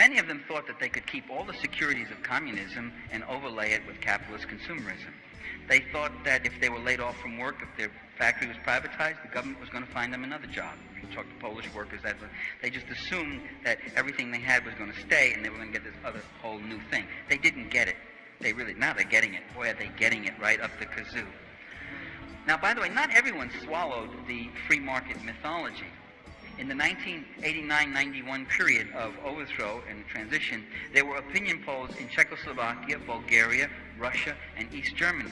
Many of them thought that they could keep all the securities of communism and overlay it with capitalist consumerism. They thought that if they were laid off from work, if their factory was privatized, the government was going to find them another job. If you talk to Polish workers, they just assumed that everything they had was going to stay and they were going to get this other whole new thing. They didn't get it. Now they're getting it. Boy, are they getting it right up the kazoo. Now, by the way, not everyone swallowed the free market mythology. In the 1989-91 period of overthrow and transition, there were opinion polls in Czechoslovakia, Bulgaria, Russia, and East Germany.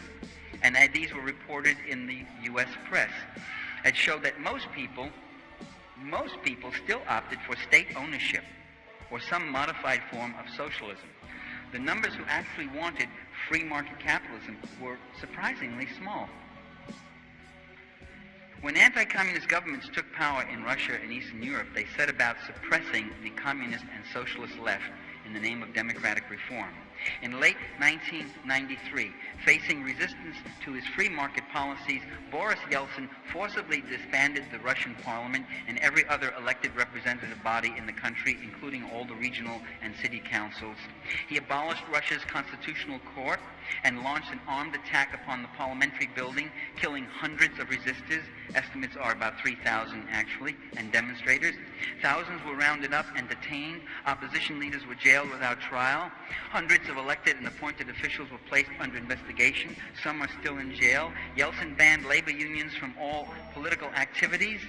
And these were reported in the U.S. press. It showed that most people still opted for state ownership or some modified form of socialism. The numbers who actually wanted free market capitalism were surprisingly small. When anti-communist governments took power in Russia and Eastern Europe, they set about suppressing the communist and socialist left in the name of democratic reform. In late 1993, facing resistance to his free market policies, Boris Yeltsin forcibly disbanded the Russian parliament and every other elected representative body in the country, including all the regional and city councils. He abolished Russia's constitutional court and launched an armed attack upon the parliamentary building, killing hundreds of resistors. Estimates are about 3,000 actually, and demonstrators. Thousands were rounded up and detained. Opposition leaders were jailed without trial. Hundreds of elected and appointed officials were placed under investigation. Some are still in jail. Yeltsin banned labor unions from all political activities.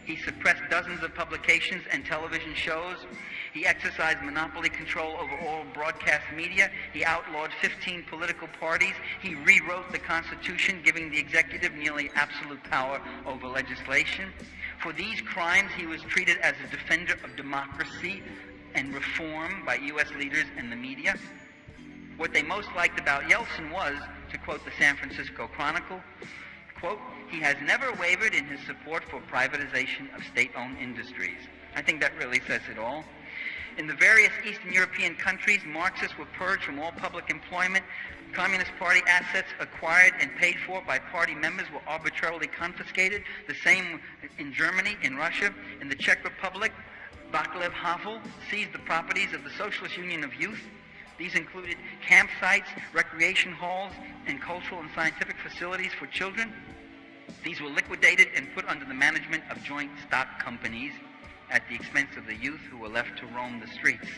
He suppressed dozens of publications and television shows. He exercised monopoly control over all broadcast media. He outlawed 15 political parties. He rewrote the Constitution, giving the executive nearly absolute power over legislation. For these crimes, he was treated as a defender of democracy and reform by U.S. leaders and the media. What they most liked about Yeltsin was, to quote the San Francisco Chronicle, quote, "He has never wavered in his support for privatization of state-owned industries." I think that really says it all. In the various Eastern European countries, Marxists were purged from all public employment. Communist Party assets acquired and paid for by party members were arbitrarily confiscated. The same in Germany, in Russia, in the Czech Republic. Václav Havel seized the properties of the Socialist Union of Youth. These included campsites, recreation halls, and cultural and scientific facilities for children. These were liquidated and put under the management of joint stock companies at the expense of the youth who were left to roam the streets.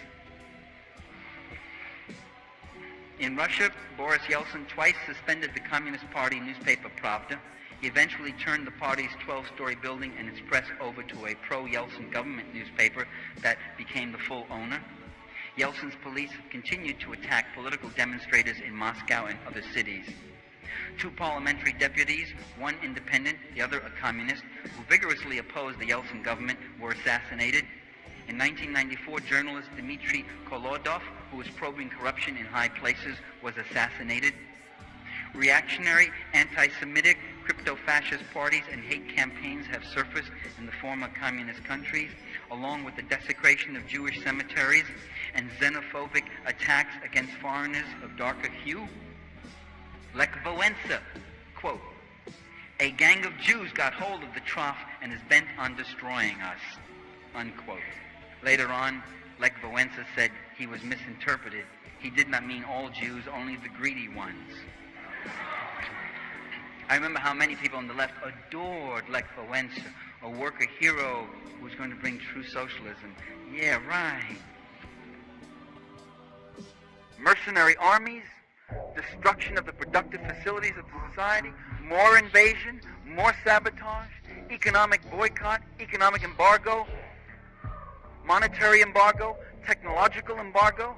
In Russia, Boris Yeltsin twice suspended the Communist Party newspaper Pravda. He eventually turned the party's 12-story building and its press over to a pro-Yeltsin government newspaper that became the full owner. Yeltsin's police have continued to attack political demonstrators in Moscow and other cities. 2 parliamentary deputies, one independent, the other a communist, who vigorously opposed the Yeltsin government, were assassinated. In 1994, journalist Dmitry Kolodov, who was probing corruption in high places, was assassinated. Reactionary, anti-Semitic, crypto-fascist parties and hate campaigns have surfaced in the former communist countries, along with the desecration of Jewish cemeteries and xenophobic attacks against foreigners of darker hue. Lech Wałęsa, quote, "A gang of Jews got hold of the trough and is bent on destroying us," unquote. Later on, Lech Wałęsa said he was misinterpreted. He did not mean all Jews, only the greedy ones. I remember how many people on the left adored Lech Wałęsa, a worker hero who was going to bring true socialism. Yeah, right. Mercenary armies, destruction of the productive facilities of the society, more invasion, more sabotage, economic boycott, economic embargo, monetary embargo, technological embargo,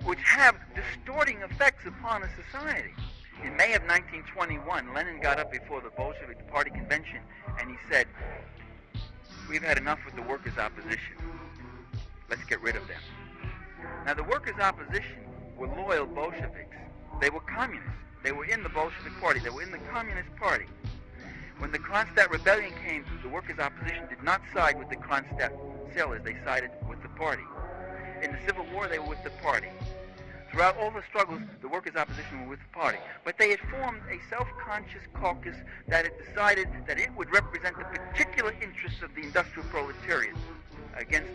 which have distorting effects upon a society. In May of 1921, Lenin got up before the Bolshevik Party convention and he said, "We've had enough with the workers' opposition. Let's get rid of them." Now, the workers' opposition were loyal Bolsheviks. They were communists. They were in the Bolshevik Party. They were in the Communist Party. When the Kronstadt Rebellion came, the workers' opposition did not side with the Kronstadt sailors. They sided with the party. In the Civil War, they were with the party. Throughout all the struggles, the workers' opposition were with the party. But they had formed a self-conscious caucus that had decided that it would represent the particular interests of the industrial proletariat against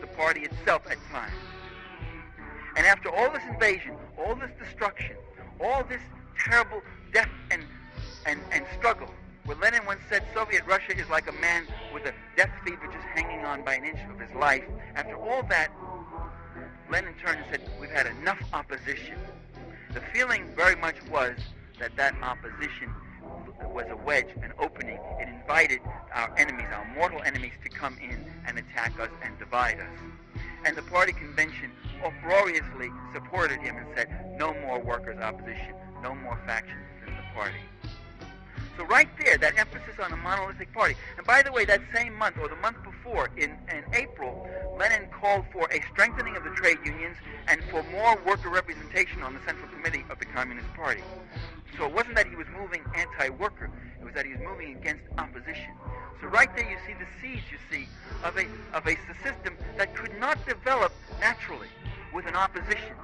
itself at times. And after all this invasion, all this destruction, all this terrible death and struggle, where Lenin once said Soviet Russia is like a man with a death fever just hanging on by an inch of his life, after all that, Lenin turned and said, we've had enough opposition. The feeling very much was that that opposition was a wedge, an opening. It invited our enemies, our mortal enemies, to come in and attack us and divide us. And the party convention uproariously supported him and said, no more workers' opposition, no more factions within the party. So right there, that emphasis on a monolithic party. And by the way, that same month, or the month before, in April, Lenin called for a strengthening of the trade unions and for more worker representation on the Central Committee of the Communist Party. So it wasn't that he was moving anti-worker, it was that he was moving against opposition. So right there you see the seeds, of a system that could not develop naturally with an opposition,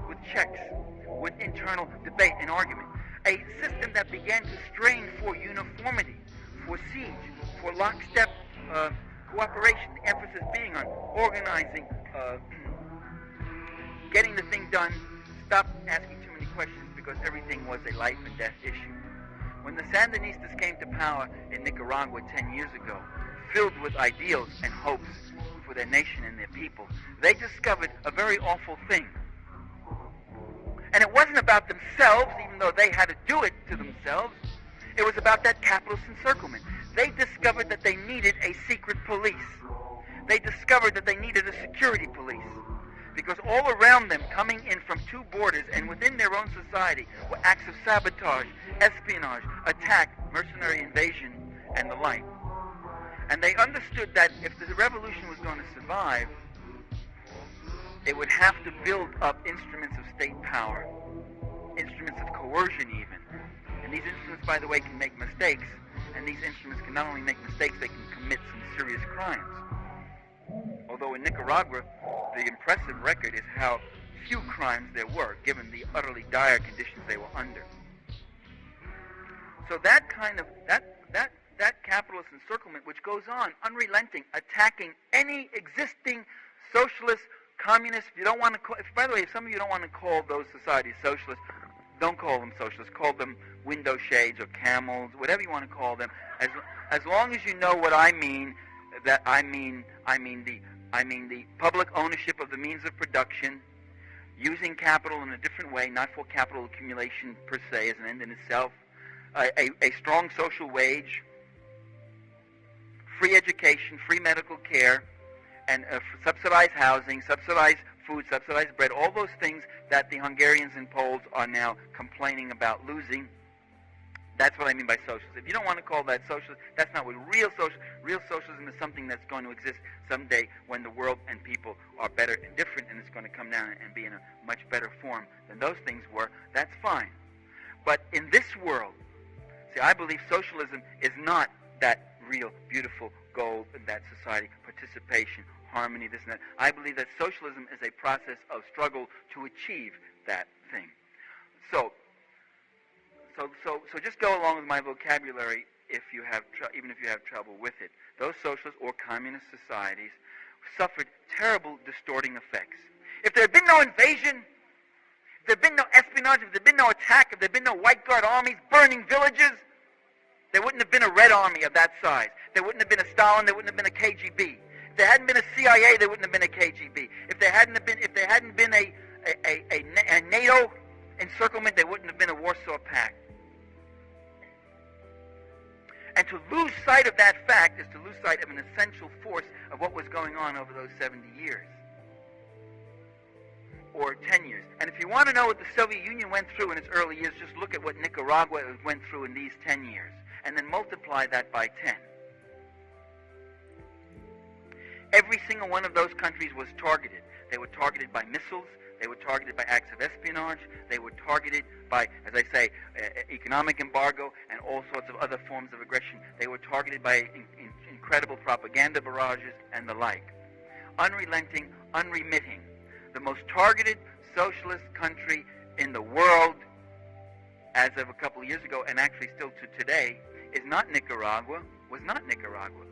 with checks, with internal debate and argument. A system that began to strain for uniformity, for siege, for lockstep cooperation, the emphasis being on organizing, getting the thing done, stop asking too many questions because everything was a life and death issue. When the Sandinistas came to power in Nicaragua 10 years ago, filled with ideals and hopes for their nation and their people, they discovered a very awful thing. And it wasn't about themselves, even though they had to do it to themselves. It was about that capitalist encirclement. They discovered that they needed a secret police. They discovered that they needed a security police. Because all around them, coming in from two borders and within their own society, were acts of sabotage, espionage, attack, mercenary invasion, and the like. And they understood that if the revolution was going to survive, it would have to build up instruments of state power, instruments of coercion even. And these instruments, by the way, can make mistakes. And these instruments can not only make mistakes, they can commit some serious crimes. Although in Nicaragua, the impressive record is how few crimes there were, given the utterly dire conditions they were under. So that kind of, that capitalist encirclement, which goes on, unrelenting, attacking any existing socialist, communist, if you don't want to call, by the way, if some of you don't want to call those societies socialist, don't call them socialist, call them window shades or camels, whatever you want to call them, as long as you know what I mean, that I mean the public ownership of the means of production, using capital in a different way, not for capital accumulation per se as an end in itself, a strong social wage, free education, free medical care, and subsidized housing, subsidized food, subsidized bread, all those things that the Hungarians and Poles are now complaining about losing. That's what I mean by socialism. If you don't want to call that socialism, that's not what real socialism is. Something that's going to exist someday when the world and people are better and different, and it's going to come down and be in a much better form than those things were. That's fine. But in this world, see, I believe socialism is not that real, beautiful goal in that society, participation, harmony, this and that. I believe that socialism is a process of struggle to achieve that thing. So just go along with my vocabulary if you have even if you have trouble with it. Those socialist or communist societies suffered terrible distorting effects. If there had been no invasion, if there had been no espionage, if there had been no attack, if there had been no White Guard armies burning villages, there wouldn't have been a Red Army of that size. There wouldn't have been a Stalin. There wouldn't have been a KGB. If there hadn't been a CIA, there wouldn't have been a KGB. If there hadn't been a NATO encirclement, there wouldn't have been a Warsaw Pact. And to lose sight of that fact is to lose sight of an essential force of what was going on over those 70 years. Or 10 years. And if you want to know what the Soviet Union went through in its early years, just look at what Nicaragua went through in these 10 years. And then multiply that by 10. Every single one of those countries was targeted. They were targeted by missiles. They were targeted by acts of espionage. They were targeted by, as I say, economic embargo and all sorts of other forms of aggression. They were targeted by incredible propaganda barrages and the like. Unrelenting, unremitting. The most targeted socialist country in the world, as of a couple of years ago, and actually still to today, is not Nicaragua, was not Nicaragua.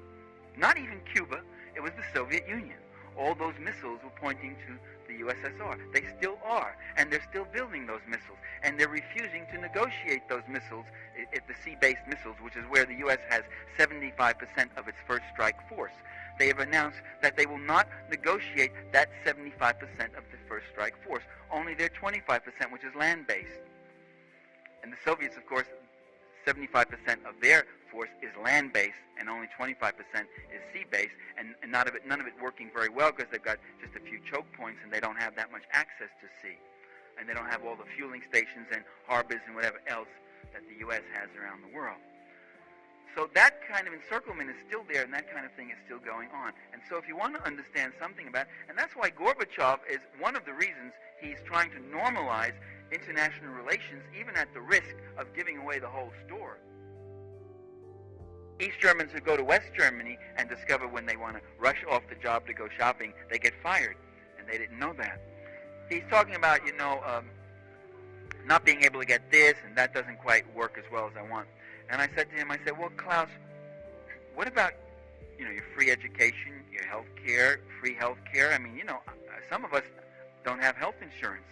Not even Cuba. It was the Soviet Union. all those missiles were pointing to the USSR. They still are, and they're still building those missiles, and they're refusing to negotiate those missiles, the sea-based missiles, which is where the U.S. has 75% of its first strike force. They have announced that they will not negotiate that 75% of the first strike force, only their 25%, which is land-based. And the Soviets, of course, 75% of their force is land-based, and only 25% is sea-based, and none of it working very well because they've got just a few choke points and they don't have that much access to sea, and they don't have all the fueling stations and harbors and whatever else that the U.S. has around the world. So that kind of encirclement is still there, and that kind of thing is still going on. And so if you want to understand something about it, and that's why Gorbachev is one of the reasons he's trying to normalize international relations, even at the risk of giving away the whole store. East Germans who go to West Germany and discover when they want to rush off the job to go shopping, they get fired, and they didn't know that. He's talking about, not being able to get this, and that doesn't quite work as well as I want. And I said to him, well, Klaus, what about, your free education, your health care, free health care? I mean, some of us don't have health insurance.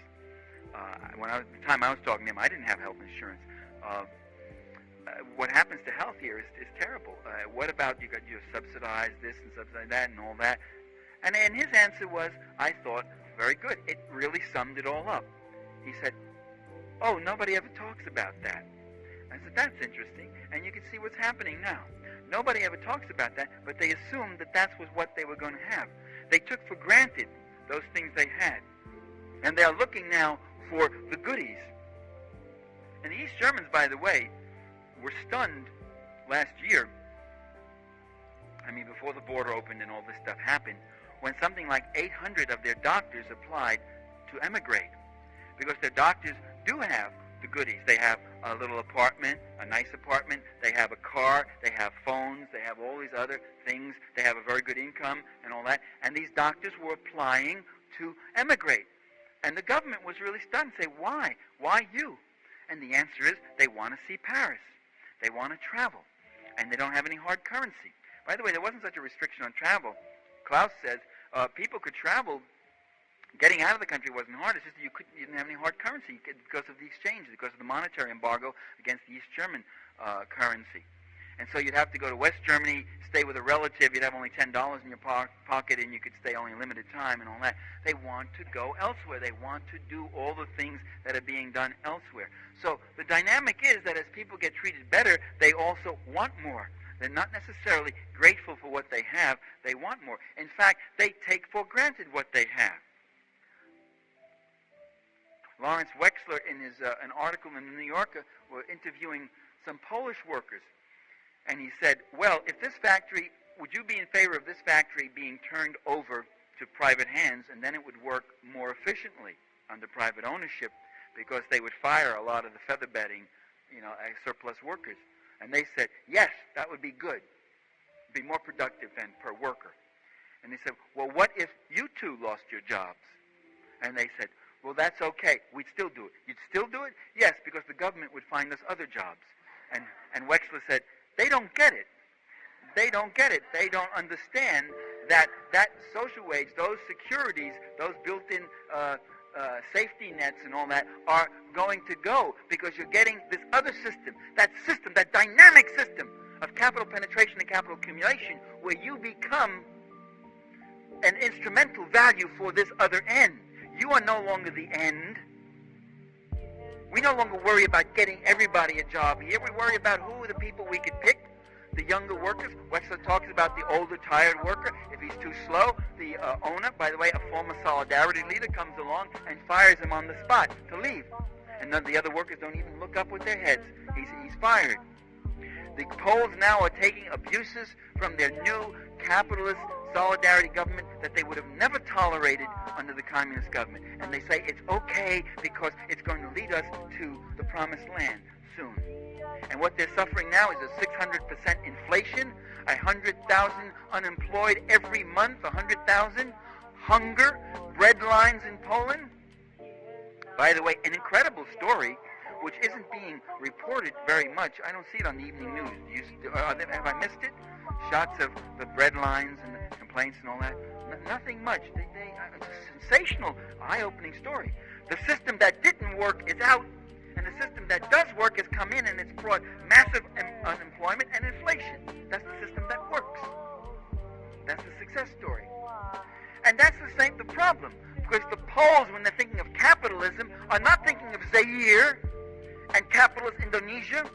The time I was talking to him, I didn't have health insurance. What happens to health here is terrible. What about you subsidize this and subsidize that and all that? And his answer was, I thought, very good. It really summed it all up. He said, oh, nobody ever talks about that. I said, that's interesting, and you can see what's happening now. Nobody ever talks about that, but they assumed that that was what they were going to have. They took for granted those things they had, and they're looking now for the goodies. And the East Germans, by the way, were stunned last year, before the border opened and all this stuff happened, when something like 800 of their doctors applied to emigrate, because their doctors do have the goodies. They have a little apartment, a nice apartment, they have a car, they have phones, they have all these other things, they have a very good income and all that, and these doctors were applying to emigrate. And the government was really stunned, say, why? Why you? And the answer is, they want to see Paris. They want to travel, and they don't have any hard currency. By the way, there wasn't such a restriction on travel. Klaus says people could travel. Getting out of the country wasn't hard. It's just that you didn't have any hard currency because of the exchange, because of the monetary embargo against the East German currency. And so you'd have to go to West Germany, stay with a relative. You'd have only $10 in your pocket, and you could stay only a limited time and all that. They want to go elsewhere. They want to do all the things that are being done elsewhere. So the dynamic is that as people get treated better, they also want more. They're not necessarily grateful for what they have. They want more. In fact, they take for granted what they have. Lawrence Wexler, in an article in the New Yorker, were interviewing some Polish workers. And he said, well, if this factory, would you be in favor of this factory being turned over to private hands, and then it would work more efficiently under private ownership, because they would fire a lot of the feather bedding, surplus workers. And they said, yes, that would be good. Be more productive than per worker. And they said, well, what if you two lost your jobs? And they said, well, that's okay. We'd still do it. You'd still do it? Yes, because the government would find us other jobs. And Wexler said, they don't get it. They don't get it. They don't understand that social wage, those securities, those built-in safety nets and all that are going to go, because you're getting this other system, that dynamic system of capital penetration and capital accumulation, where you become an instrumental value for this other end. You are no longer the end. We no longer worry about getting everybody a job here. We worry about who are the people we could pick, the younger workers. Wexler talks about the older, tired worker. If he's too slow, the owner, by the way, a former Solidarity leader, comes along and fires him on the spot to leave. And none of the other workers don't even look up with their heads. He's fired. The Poles now are taking abuses from their new capitalist solidarity government that they would have never tolerated under the communist government. And they say it's okay because it's going to lead us to the promised land soon. And what they're suffering now is a 600% inflation, 100,000 unemployed every month, 100,000, hunger, bread lines in Poland. By the way, an incredible story which isn't being reported very much. I don't see it on the evening news. Have I missed it? Shots of the bread lines in complaints and all that. Nothing much. It's a sensational, eye-opening story. The system that didn't work is out, and the system that does work has come in, and it's brought massive unemployment and inflation. That's the system that works. That's the success story. And that's the problem, because the Poles, when they're thinking of capitalism, are not thinking of Zaire and capitalist Indonesia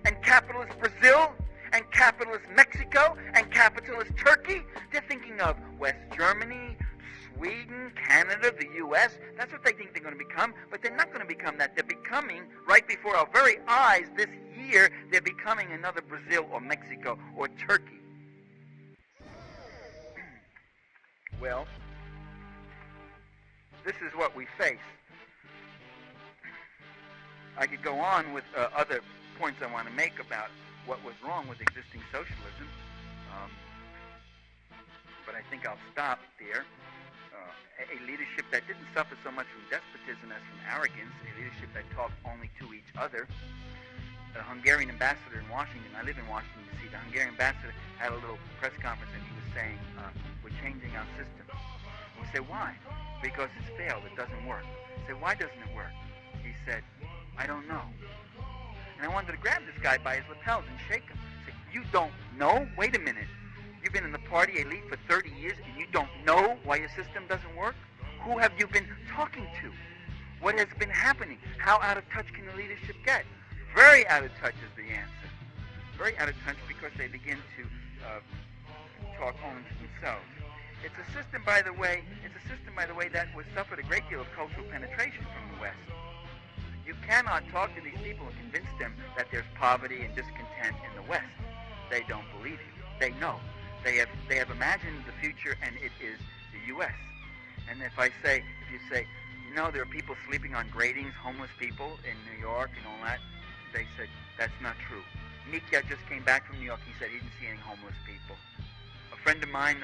and capitalist Brazil and capitalist Mexico and capitalist Turkey. They're thinking of West Germany, Sweden, Canada, the U.S. That's what they think they're going to become, but they're not going to become that. They're becoming, right before our very eyes this year, they're becoming another Brazil or Mexico or Turkey. Well, this is what we face. I could go on with other points I want to make about what was wrong with existing socialism, but I think I'll stop there. A leadership that didn't suffer so much from despotism as from arrogance, a leadership that talked only to each other. The Hungarian ambassador in Washington, I live in Washington, D.C., the Hungarian ambassador had a little press conference and he was saying, we're changing our system. We say, why? Because it's failed, it doesn't work. I say, why doesn't it work? He said, I don't know. And I wanted to grab this guy by his lapels and shake him. I said, you don't know? Wait a minute. You've been in the party elite for 30 years and you don't know why your system doesn't work? Who have you been talking to? What has been happening? How out of touch can the leadership get? Very out of touch is the answer. Very out of touch because they begin to talk only to themselves. It's a system, by the way, that was suffered a great deal of cultural penetration from the West. You cannot talk to these people and convince them that there's poverty and discontent in the West. They don't believe you. They know. They have imagined the future, and it is the U.S. And if you say, you know, there are people sleeping on gratings, homeless people in New York and all that, they said, that's not true. Mikia just came back from New York. He said he didn't see any homeless people. A friend of mine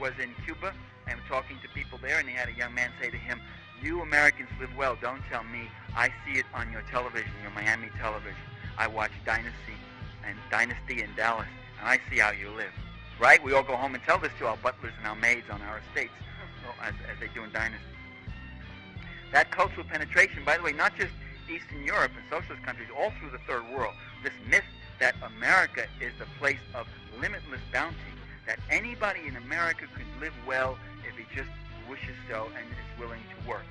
was in Cuba and talking to people there, and he had a young man say to him, you Americans live well, don't tell me. I see it on your television, your Miami television. I watch Dynasty in Dallas, and I see how you live. Right? We all go home and tell this to our butlers and our maids on our estates, as they do in Dynasty. That cultural penetration, by the way, not just Eastern Europe and socialist countries, all through the Third World, this myth that America is the place of limitless bounty, that anybody in America could live well if he just wishes so and is willing to work,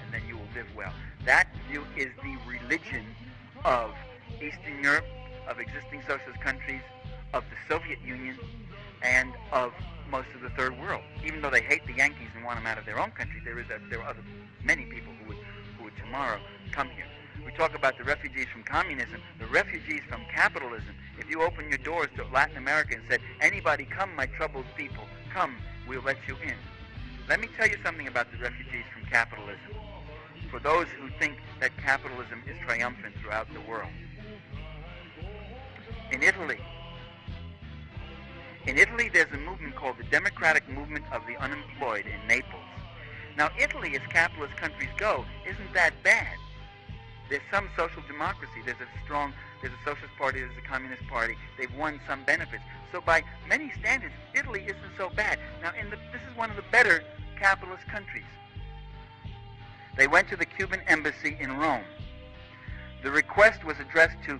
and then you will live well. That view is the religion of Eastern Europe, of existing socialist countries, of the Soviet Union, and of most of the Third World. Even though they hate the Yankees and want them out of their own country, there are many people who would tomorrow come here. We talk about the refugees from communism, the refugees from capitalism. If you open your doors to Latin America and said, anybody come, my troubled people, come, we'll let you in. Let me tell you something about the refugees from capitalism. For those who think that capitalism is triumphant throughout the world. In Italy, there's a movement called the Democratic Movement of the Unemployed in Naples. Now, Italy, as capitalist countries go, isn't that bad. There's some social democracy. There's a socialist party, there's a communist party. They've won some benefits. So by many standards, Italy isn't so bad. Now, this is one of the better capitalist countries. They went to the Cuban embassy in Rome. The request was addressed to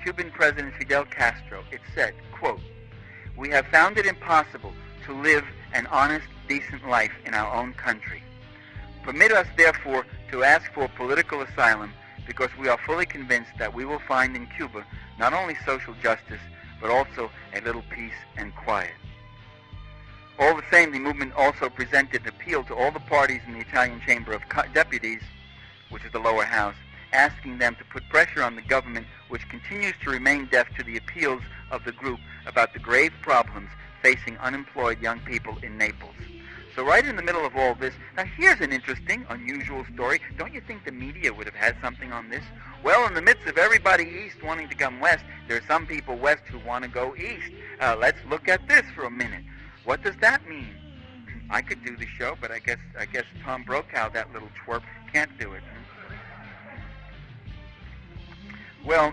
Cuban President Fidel Castro. It said, quote, we have found it impossible to live an honest, decent life in our own country. Permit us, therefore, to ask for political asylum because we are fully convinced that we will find in Cuba not only social justice, but also a little peace and quiet. All the same, the movement also presented an appeal to all the parties in the Italian Chamber of Deputies, which is the lower house, asking them to put pressure on the government, which continues to remain deaf to the appeals of the group about the grave problems facing unemployed young people in Naples. So right in the middle of all this, now here's an interesting, unusual story. Don't you think the media would have had something on this? Well, in the midst of everybody east wanting to come west, there are some people west who want to go east. Let's look at this for a minute. What does that mean? I could do the show, but I guess Tom Brokaw, that little twerp, can't do it. Well,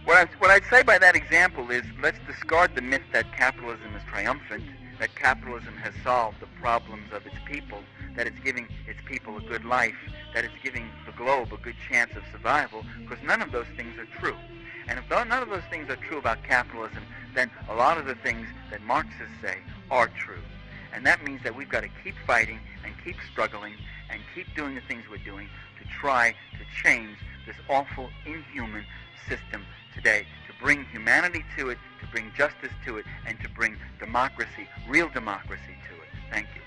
What I'd say by that example is, let's discard the myth that capitalism is triumphant, that capitalism has solved the problems of its people, that it's giving its people a good life, that it's giving the globe a good chance of survival, because none of those things are true. And if none of those things are true about capitalism, then a lot of the things that Marxists say are true. And that means that we've got to keep fighting and keep struggling and keep doing the things we're doing to try to change this awful, inhuman system today, to bring humanity to it, to bring justice to it, and to bring democracy, real democracy to it. Thank you.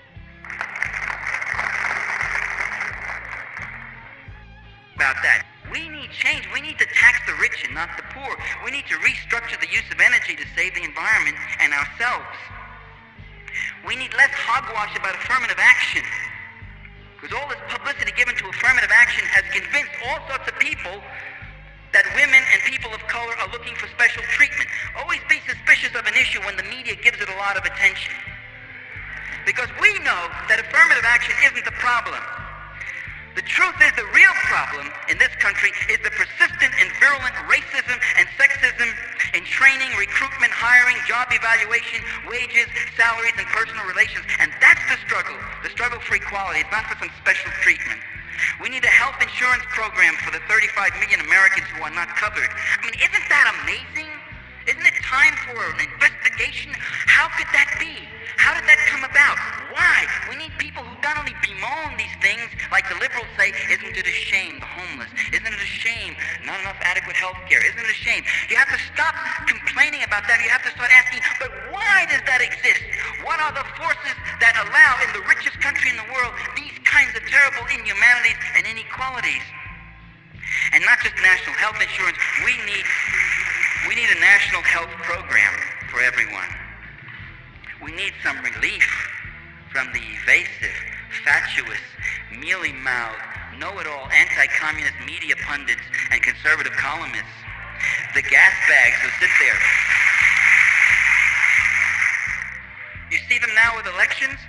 About that. We need change. We need to tax the rich and not the poor. We need to restructure the use of energy to save the environment and ourselves. We need less hogwash about affirmative action, because all this publicity given to affirmative action has convinced all sorts of people that women and people of color are looking for special treatment. Always be suspicious of an issue when the media gives it a lot of attention, because we know that affirmative action isn't the problem. The truth is, the real problem in this country is the persistent and virulent racism and sexism in training, recruitment, hiring, job evaluation, wages, salaries, and personal relations. And that's the struggle for equality. It's not for some special treatment. We need a health insurance program for the 35 million Americans who are not covered. I mean, isn't that amazing? Isn't it time for an investigation? How could that be? How did that come about? Why? We need people who not only bemoan these things, like the liberals say, isn't it a shame, the homeless? Isn't it a shame, not enough adequate health care? Isn't it a shame? You have to stop complaining about that. You have to start asking, but why does that exist? What are the forces that allow, in the richest country in the world, these kinds of terrible inhumanities and inequalities? And not just national health insurance. We need a national health program for everyone. We need some relief from the evasive, fatuous, mealy-mouthed, know-it-all anti-communist media pundits and conservative columnists. The gas bags who sit there. You see them now with elections?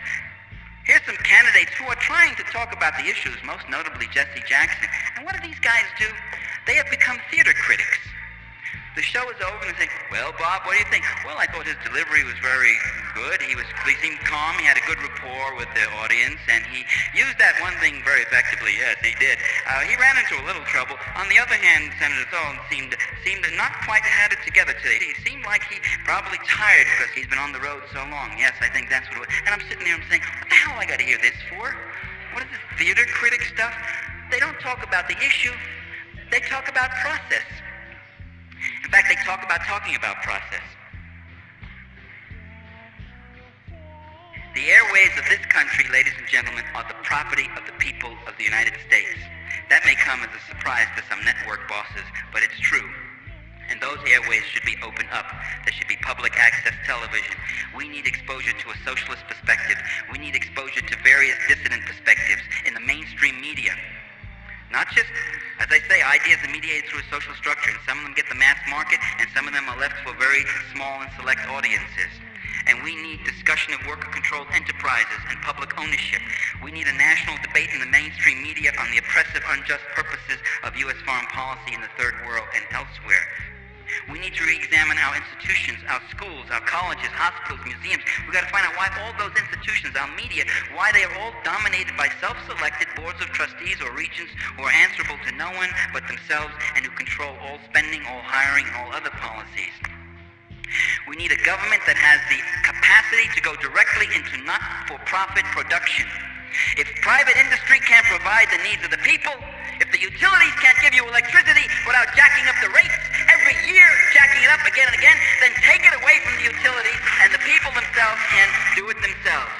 Here's some candidates who are trying to talk about the issues, most notably Jesse Jackson. And what do these guys do? They have become theater critics. The show is over and they say, well, Bob, what do you think? Well, I thought his delivery was very good. He seemed calm. He had a good rapport with the audience, and he used that one thing very effectively. Yes, he did. He ran into a little trouble. On the other hand, Senator Thorne seemed to not quite have it together today. He seemed like he probably tired because he's been on the road so long. Yes, I think that's what it was. And I'm sitting there and saying, what the hell I got to hear this for? What is this theater critic stuff? They don't talk about the issue. They talk about process. In fact, they talk about talking about process. The airways of this country, ladies and gentlemen, are the property of the people of the United States. That may come as a surprise to some network bosses, but it's true. And those airways should be opened up. There should be public access television. We need exposure to a socialist perspective. We need exposure to various dissident perspectives in the mainstream media. Not just, as I say, ideas are mediated through a social structure, and some of them get the mass market, and some of them are left for very small and select audiences. And we need discussion of worker-controlled enterprises and public ownership. We need a national debate in the mainstream media on the oppressive, unjust purposes of U.S. foreign policy in the Third World and elsewhere. We need to re-examine our institutions, our schools, our colleges, hospitals, museums. We've got to find out why all those institutions, our media, why they are all dominated by self-selected boards of trustees or regents who are answerable to no one but themselves and who control all spending, all hiring, and all other policies. We need a government that has the capacity to go directly into not-for-profit production. If private industry can't provide the needs of the people, if the utilities can't give you electricity without jacking up the rates every year, jacking it up again and again, then take it away from the utilities and the people themselves can do it themselves.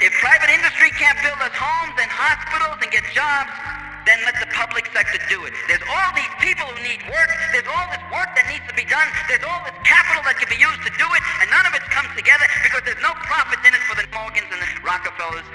If private industry can't build us homes and hospitals and get jobs, then let the public sector do it. There's all these people who need work. There's all this work that needs to be done. There's all this capital that can be used to do it, and none of it comes together because there's no profit in it for the Morgans and the Rockefellers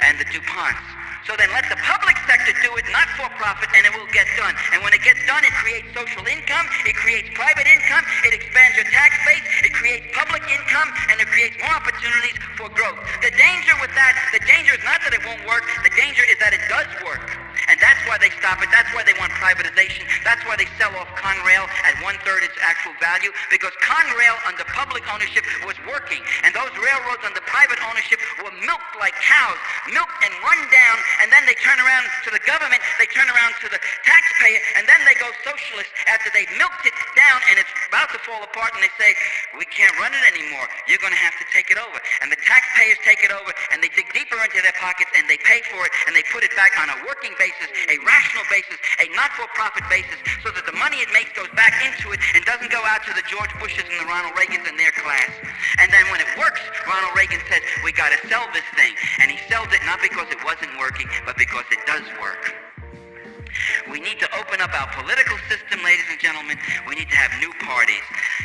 and the DuPonts. So then let the public sector do it, not for profit, and it will get done. And when it gets done, it creates social income, it creates private income, it expands your tax base, it creates public income, and it creates more opportunities for growth. The danger with that, the danger is not that it won't work, the danger is that it does work. And that's why they stop it. That's why they want privatization. That's why they sell off Conrail at 1/3 its actual value, because Conrail under public ownership was working, and those railroads under private ownership were milked like cows, milked and run down, and then they turn around to the government, they turn around to the taxpayer, and then they go socialist after they've milked it down and it's about to fall apart, and they say, we can't run it anymore. You're going to have to take it over. And the taxpayers take it over, and they dig deeper into their pockets, and they pay for it, and they put it back on a working basis, a rational basis, a not-for-profit basis, so that the money it makes goes back into it and doesn't go out to the George Bushes and the Ronald Reagans and their class. And then when it works, Ronald Reagan says, we got to sell this thing. And he sells it not because it wasn't working, but because it does work. We need to open up our political system, ladies and gentlemen. We need to have new parties,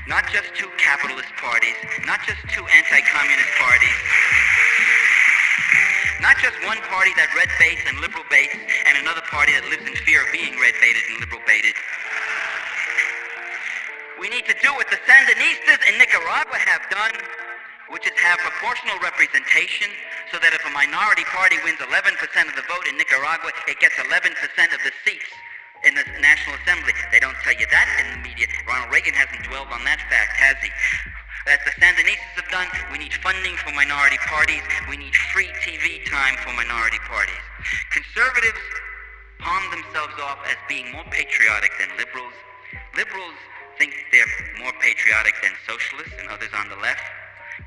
not just two capitalist parties, not just two anti-communist parties, not just one party that red-baits and liberal-baits and another party that lives in fear of being red-baited and liberal-baited. We need to do what the Sandinistas in Nicaragua have done, which is have proportional representation, so that if a minority party wins 11% of the vote in Nicaragua, it gets 11% of the seats in the National Assembly. They don't tell you that in the media. Ronald Reagan hasn't dwelled on that fact, has he? As the Sandinistas have done, we need funding for minority parties. We need free TV time for minority parties. Conservatives palm themselves off as being more patriotic than liberals. Liberals think they're more patriotic than socialists and others on the left.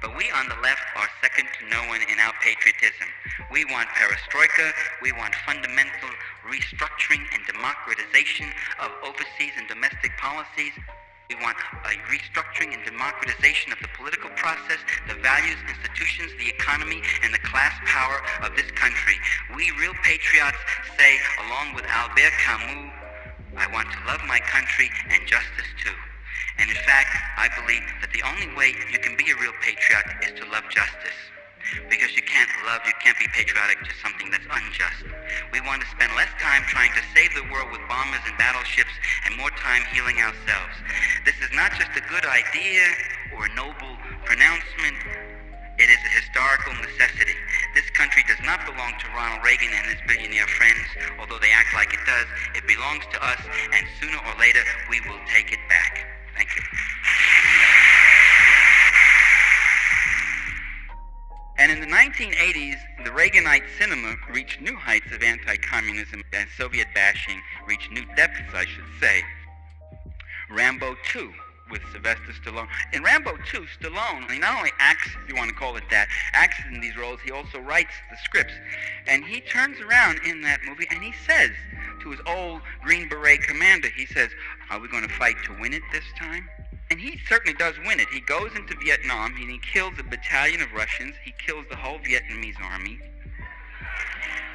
But we on the left are second to no one in our patriotism. We want perestroika, we want fundamental restructuring and democratization of overseas and domestic policies. We want a restructuring and democratization of the political process, the values, institutions, the economy, and the class power of this country. We real patriots say, along with Albert Camus, I want to love my country and justice too. And in fact, I believe that the only way you can be a real patriot is to love justice. Because you can't be patriotic to something that's unjust. We want to spend less time trying to save the world with bombers and battleships and more time healing ourselves. This is not just a good idea or a noble pronouncement. It is a historical necessity. This country does not belong to Ronald Reagan and his billionaire friends, although they act like it does. It belongs to us, and sooner or later, we will take it back. Thank you. And in the 1980s, the Reaganite cinema reached new heights of anti-communism and Soviet bashing reached new depths, I should say. Rambo 2 with Sylvester Stallone. In Rambo 2, Stallone, he not only acts, if you want to call it that, acts in these roles, he also writes the scripts. And he turns around in that movie and he says to his old Green Beret commander, he says, are we going to fight to win it this time? And he certainly does win it. He goes into Vietnam and he kills a battalion of Russians. He kills the whole Vietnamese army.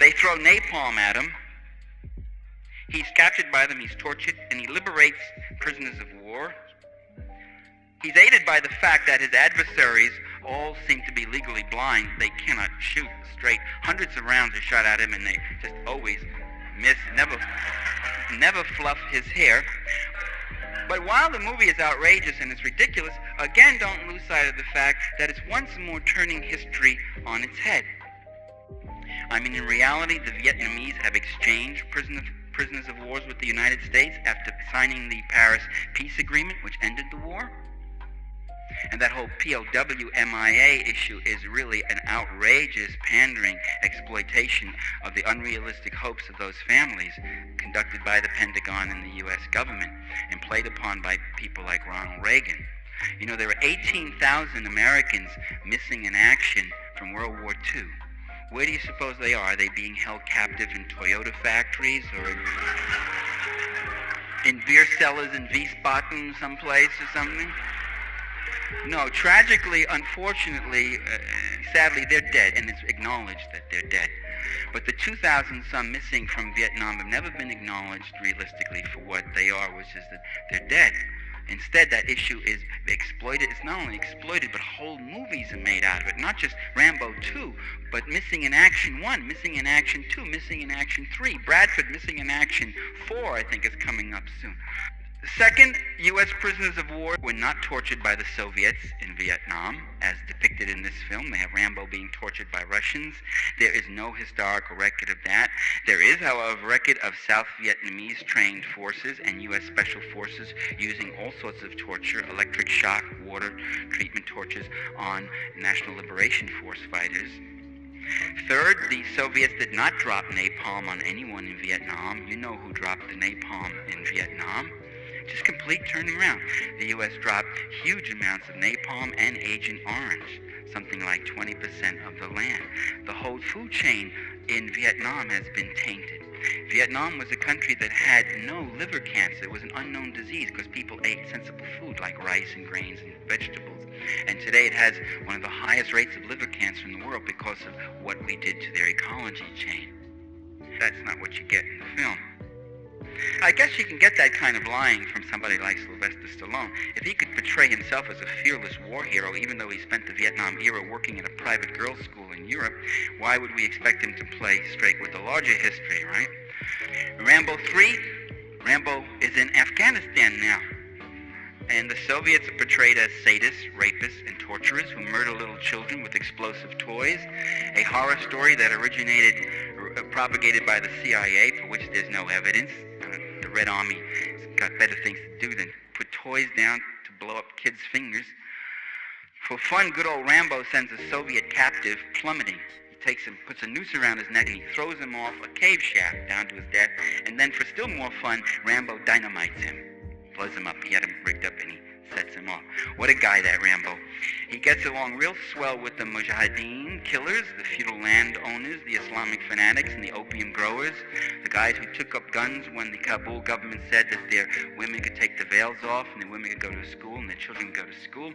They throw napalm at him. He's captured by them, he's tortured, and he liberates prisoners of war. He's aided by the fact that his adversaries all seem to be legally blind. They cannot shoot straight. Hundreds of rounds are shot at him and they just always miss, never fluff his hair. But while the movie is outrageous and it's ridiculous, again, don't lose sight of the fact that it's once more turning history on its head. I mean, in reality, the Vietnamese have exchanged prisoners of war with the United States after signing the Paris Peace Agreement, which ended the war. And that whole POW MIA issue is really an outrageous, pandering exploitation of the unrealistic hopes of those families, conducted by the Pentagon and the U.S. government, and played upon by people like Ronald Reagan. You know, there are 18,000 Americans missing in action from World War II. Where do you suppose they are? Are they being held captive in Toyota factories or in beer cellars in Wiesbaden someplace or something? No, tragically, unfortunately, sadly, they're dead, and it's acknowledged that they're dead. But the 2,000 some missing from Vietnam have never been acknowledged realistically for what they are, which is that they're dead. Instead, that issue is exploited. It's not only exploited, but whole movies are made out of it. Not just Rambo 2, but Missing in Action 1, Missing in Action 2, Missing in Action 3, Bradford Missing in Action 4, I think, is coming up soon. Second, U.S. prisoners of war were not tortured by the Soviets in Vietnam, as depicted in this film. They have Rambo being tortured by Russians. There is no historical record of that. There is, however, a record of South Vietnamese trained forces and U.S. Special Forces using all sorts of torture, electric shock, water treatment tortures on National Liberation Force fighters. Third, the Soviets did not drop napalm on anyone in Vietnam. You know who dropped the napalm in Vietnam. Just complete turning around. The U.S. dropped huge amounts of napalm and Agent Orange, something like 20% of the land. The whole food chain in Vietnam has been tainted. Vietnam was a country that had no liver cancer. It was an unknown disease because people ate sensible food like rice and grains and vegetables. And today it has one of the highest rates of liver cancer in the world because of what we did to their ecology chain. That's not what you get in the film. I guess you can get that kind of lying from somebody like Sylvester Stallone. If he could portray himself as a fearless war hero, even though he spent the Vietnam era working at a private girls' school in Europe, why would we expect him to play straight with the larger history, right? Rambo 3, Rambo is in Afghanistan now. And the Soviets are portrayed as sadists, rapists, and torturers who murder little children with explosive toys. A horror story that originated, propagated by the CIA, for which there's no evidence. The Red Army has got better things to do than put toys down to blow up kids' fingers. For fun, good old Rambo sends a Soviet captive plummeting. He takes him, puts a noose around his neck, and he throws him off a cave shaft down to his death. And then for still more fun, Rambo dynamites him. Blows him up. He had him rigged up and he sets him off. What a guy, that Rambo. He gets along real swell with the Mujahideen killers, the feudal landowners, the Islamic fanatics, and the opium growers, the guys who took up guns when the Kabul government said that their women could take the veils off and their women could go to school and their children could go to school.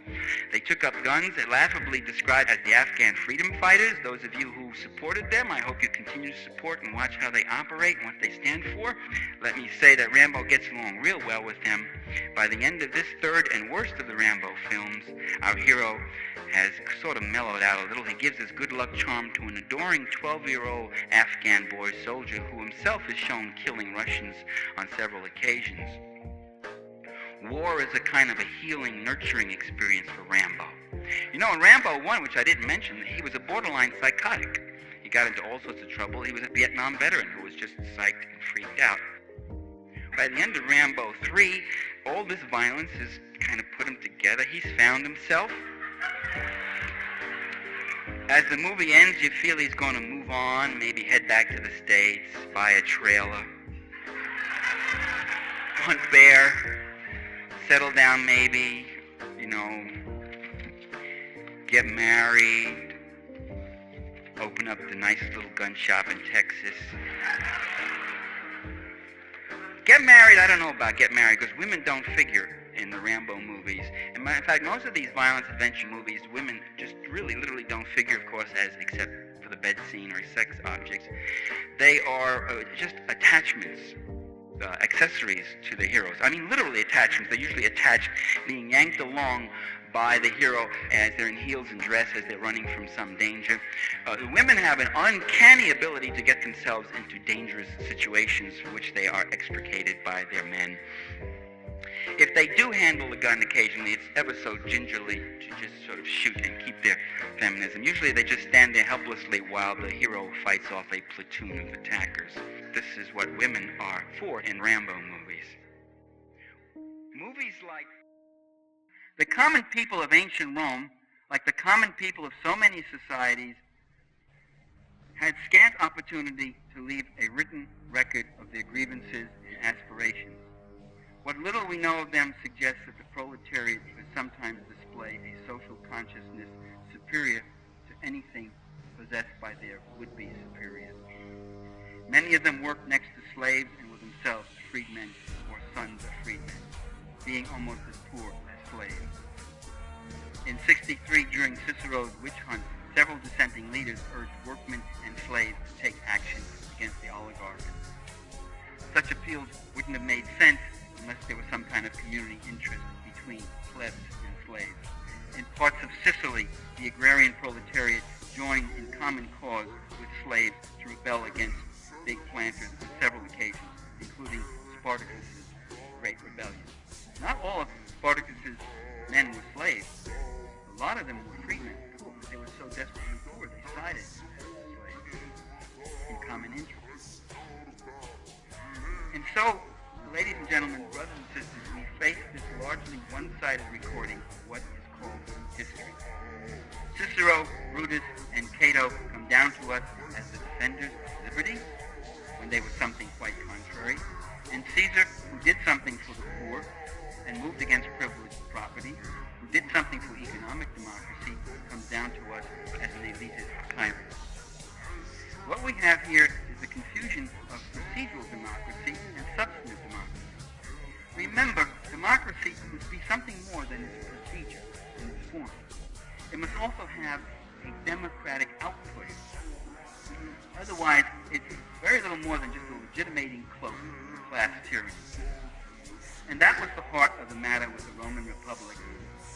They took up guns, laughably described as the Afghan freedom fighters. Those of you who supported them, I hope you continue to support and watch how they operate and what they stand for. Let me say that Rambo gets along real well with them. By the end of this third and worst of the Rambo films, our hero has sort of mellowed out a little. He gives his good luck charm to an adoring 12-year-old Afghan boy soldier who himself is shown killing Russians on several occasions. War is a kind of a healing, nurturing experience for Rambo. You know, in Rambo 1, which I didn't mention, he was a borderline psychotic. He got into all sorts of trouble. He was a Vietnam veteran who was just psyched and freaked out. By the end of Rambo 3, all this violence has kind of put him together. He's found himself. As the movie ends, you feel he's going to move on, maybe head back to the States, buy a trailer, hunt bear, settle down maybe, you know, get married, open up the nicest little gun shop in Texas. Get married, I don't know about get married, because women don't figure in the Rambo movies. In fact, most of these violence adventure movies, women just really, literally don't figure, of course, as except for the bed scene or sex objects. They are just attachments, accessories to the heroes. I mean, literally attachments. They're usually attached, being yanked along by the hero as they're in heels and dress, as they're running from some danger. The women have an uncanny ability to get themselves into dangerous situations from which they are extricated by their men. If they do handle the gun occasionally, it's ever so gingerly to just sort of shoot and keep their feminism. Usually they just stand there helplessly while the hero fights off a platoon of attackers. This is what women are for in Rambo movies. Movies like the common people of ancient Rome, like the common people of so many societies, had scant opportunity to leave a written record of their grievances and aspirations. What little we know of them suggests that the proletariat could sometimes display a social consciousness superior to anything possessed by their would-be superiors. Many of them worked next to slaves and were themselves freedmen or sons of freedmen, being almost as poor as slaves. In 63, during Cicero's witch hunt, several dissenting leaders urged workmen and slaves to take action against the oligarchs. Such appeals wouldn't have made sense unless there was some kind of community interest between plebs and slaves. In parts of Sicily, the agrarian proletariat joined in common cause with slaves to rebel against big planters on several occasions, including Spartacus's Great Rebellion. Not all of Spartacus's men were slaves. A lot of them were freemen. They were so desperately poor they sided with slaves in common interest. And so, ladies and gentlemen, brothers and sisters, we face this largely one-sided recording of what is called history. Cicero, Brutus, and Cato come down to us as the defenders of liberty, when they were something quite contrary, and Caesar, who did something for the poor and moved against privileged property, who did something for economic democracy, comes down to us as an elitist tyrant. What we have here is the confusion of procedural democracy and substantive democracy. Remember, democracy must be something more than its procedure and its form. It must also have a democratic output. Otherwise, it's very little more than just a legitimating cloak for class tyranny. And that was the heart of the matter with the Roman Republic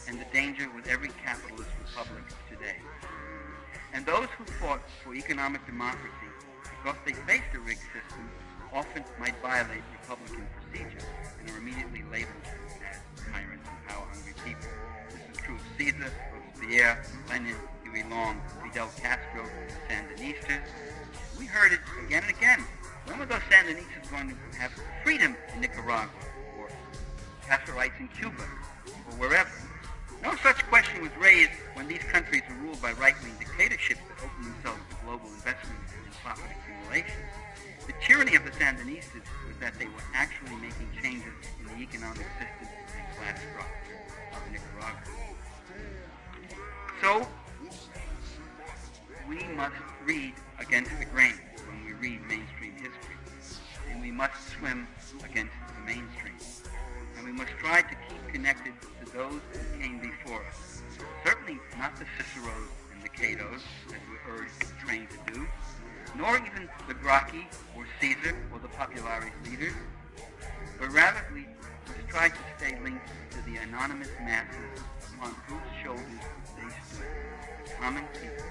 and the danger with every capitalist republic today. And those who fought for economic democracy because they faced a rigged system often might violate republican procedure and are immediately labeled as tyrants and power-hungry people. This is true of Caesar, Robespierre, Lenin, Huey Long, Fidel Castro, the Sandinistas. We heard it again and again. When were those Sandinistas going to have freedom in Nicaragua or Castroites in Cuba or wherever? No such question was raised when these countries were ruled by right-wing dictatorships that opened themselves to global investment and profit accumulation. The tyranny of the Sandinistas was that they were actually making changes in the economic system and class structure of Nicaragua. So, we must read against the grain when we read mainstream history. And we must swim against the mainstream. And we must try to keep connected to those who came before us. Certainly not the Ciceros and the Catos, as we're urged and trained to do, nor even the Gracchi or Caesar or the Popularis leaders, but rather we must try to stay linked to the anonymous masses upon whose shoulders they stood, the common people,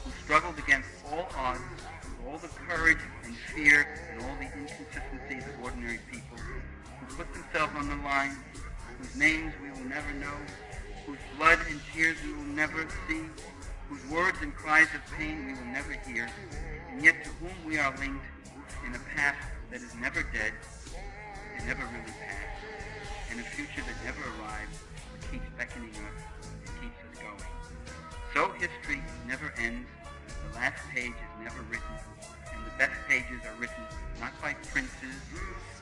who struggled against all odds, with all the courage and fear and all the inconsistencies of ordinary people, who put themselves on the line, whose names we will never know, whose blood and tears we will never see, whose words and cries of pain we will never hear, and yet to whom we are linked in a past that is never dead and never really past, and a future that never arrives but keeps beckoning us and keeps us going. So history never ends, the last page is never written, and the best pages are written not by princes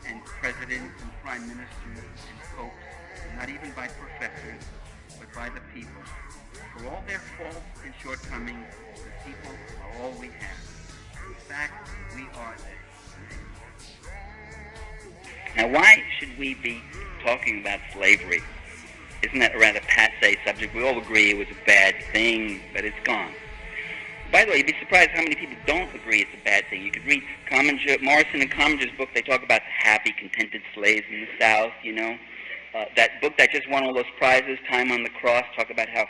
and presidents and prime ministers and popes, and not even by professors, but by the people. For all their faults and shortcomings, the people are all we have. In fact, we are they. Now, why should we be talking about slavery? Isn't that a rather passé subject? We all agree it was a bad thing, but it's gone. By the way, you'd be surprised how many people don't agree it's a bad thing. You could read Morrison and Comminger's book. They talk about happy, contented slaves in the South, you know. That book that just won all those prizes, Time on the Cross, talk about how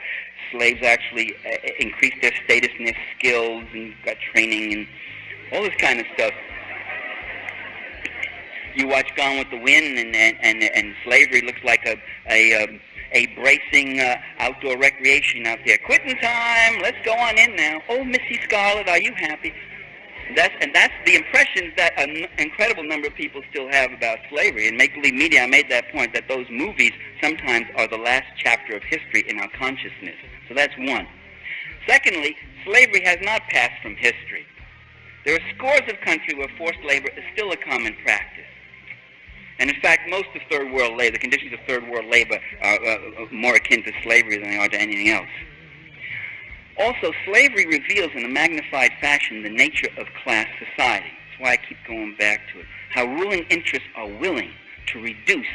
slaves actually increased their status and their skills and got training and all this kind of stuff. You watch Gone with the Wind, and slavery looks like a bracing outdoor recreation out there. Quitting time, let's go on in now. Oh, Missy Scarlett, are you happy? That's the impressions that an incredible number of people still have about slavery. In make-believe media, I made that point, that those movies sometimes are the last chapter of history in our consciousness. So that's one. Secondly, slavery has not passed from history. There are scores of countries where forced labor is still a common practice. And in fact, most of third world labor, the conditions of third world labor are more akin to slavery than they are to anything else. Also, slavery reveals in a magnified fashion the nature of class society. That's why I keep going back to it. How ruling interests are willing to reduce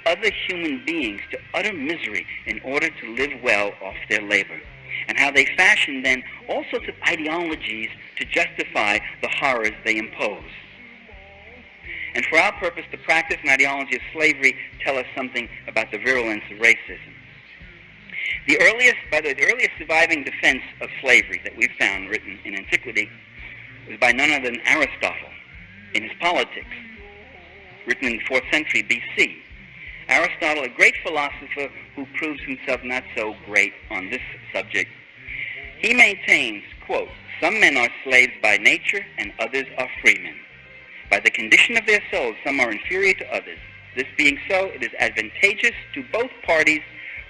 other human beings to utter misery in order to live well off their labor. And how they fashion then all sorts of ideologies to justify the horrors they impose. And for our purpose, the practice and ideology of slavery tell us something about the virulence of racism. The earliest surviving defense of slavery that we've found written in antiquity was by none other than Aristotle in his Politics, written in the 4th century BC. Aristotle, a great philosopher who proves himself not so great on this subject, he maintains, quote, "Some men are slaves by nature and others are freemen. By the condition of their souls, some are inferior to others. This being so, it is advantageous to both parties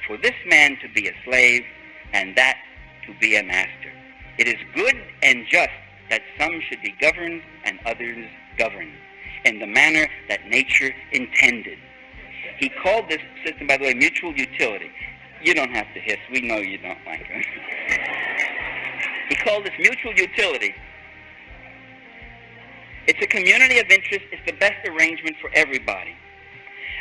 for this man to be a slave and that to be a master. It is good and just that some should be governed and others governed in the manner that nature intended." He called this system, by the way, mutual utility. You don't have to hiss. We know you don't like it. He called this mutual utility. It's a community of interest. It's the best arrangement for everybody.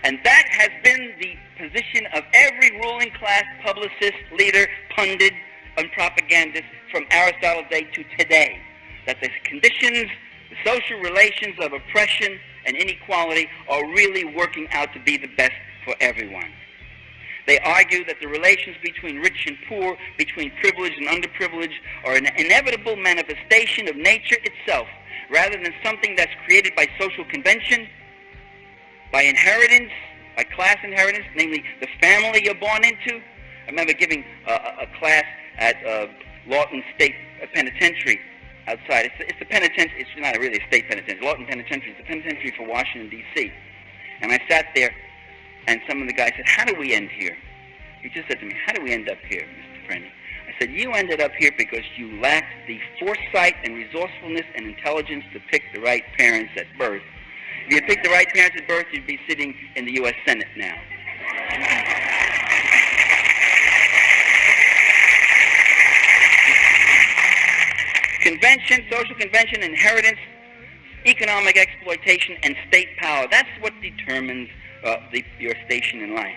And that has been the position of every ruling class, publicist, leader, pundit, and propagandist from Aristotle's day to today. That the conditions, the social relations of oppression and inequality are really working out to be the best for everyone. They argue that the relations between rich and poor, between privileged and underprivileged, are an inevitable manifestation of nature itself, rather than something that's created by social convention, by inheritance, by class inheritance, namely the family you're born into. I remember giving a class at Lawton State Penitentiary outside. It's the penitentiary. It's not really a state penitentiary. Lawton Penitentiary is the penitentiary for Washington, D.C. And I sat there, and some of the guys said, "How do we end here?" He just said to me, "How do we end up here, Mr. Friendly?" I said, "You ended up here because you lacked the foresight and resourcefulness and intelligence to pick the right parents at birth. If you had picked the right parents at birth, you'd be sitting in the U.S. Senate now." Convention, social convention, inheritance, economic exploitation, and state power. That's what determines your station in life.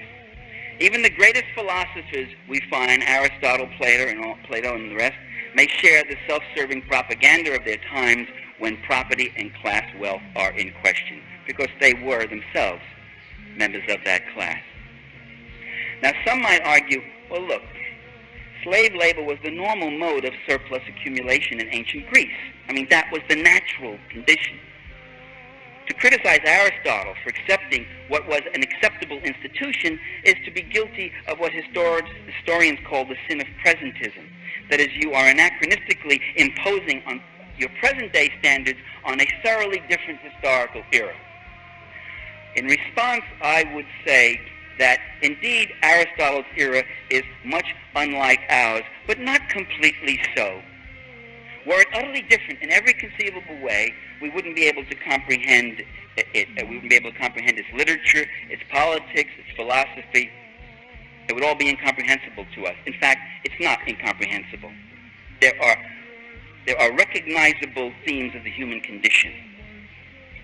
Even the greatest philosophers we find, Aristotle, Plato, and the rest, may share the self-serving propaganda of their times when property and class wealth are in question, because they were themselves members of that class. Now, some might argue, well, look, slave labor was the normal mode of surplus accumulation in ancient Greece. I mean, that was the natural condition. To criticize Aristotle for accepting what was an acceptable institution is to be guilty of what historians call the sin of presentism. That is, you are anachronistically imposing on your present-day standards on a thoroughly different historical era. In response, I would say that indeed Aristotle's era is much unlike ours, but not completely so. Were it utterly different in every conceivable way, we wouldn't be able to comprehend it. We wouldn't be able to comprehend its literature, its politics, its philosophy. It would all be incomprehensible to us. In fact, it's not incomprehensible. There are recognizable themes of the human condition.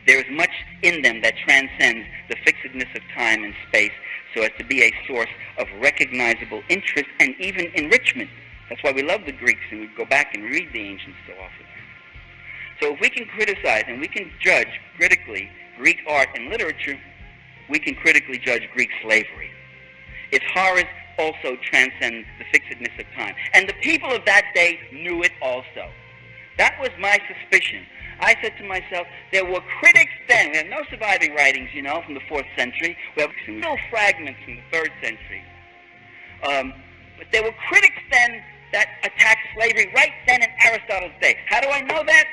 There is much in them that transcends the fixedness of time and space so as to be a source of recognizable interest and even enrichment. That's why we love the Greeks and we go back and read the ancients so often. So if we can criticize and we can judge critically Greek art and literature, we can critically judge Greek slavery. Its horrors also transcend the fixedness of time. And the people of that day knew it also. That was my suspicion. I said to myself, there were critics then. We have no surviving writings, from the 4th century. We have little fragments from the 3rd century. But there were critics then that attacked slavery right then in Aristotle's day. How do I know that?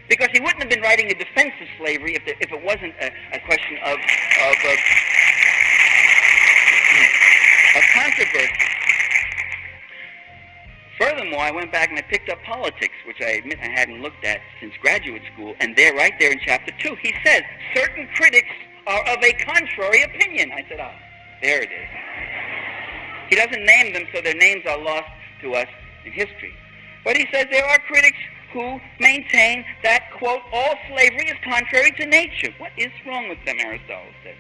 Because he wouldn't have been writing a defense of slavery if it wasn't a question of controversy. Furthermore, I went back and I picked up politics, which I admit I hadn't looked at since graduate school, and right there in chapter 2, he says, certain critics are of a contrary opinion. I said, there it is. He doesn't name them, so their names are lost to us in history. But he says there are critics who maintain that, quote, all slavery is contrary to nature. What is wrong with them, Aristotle says.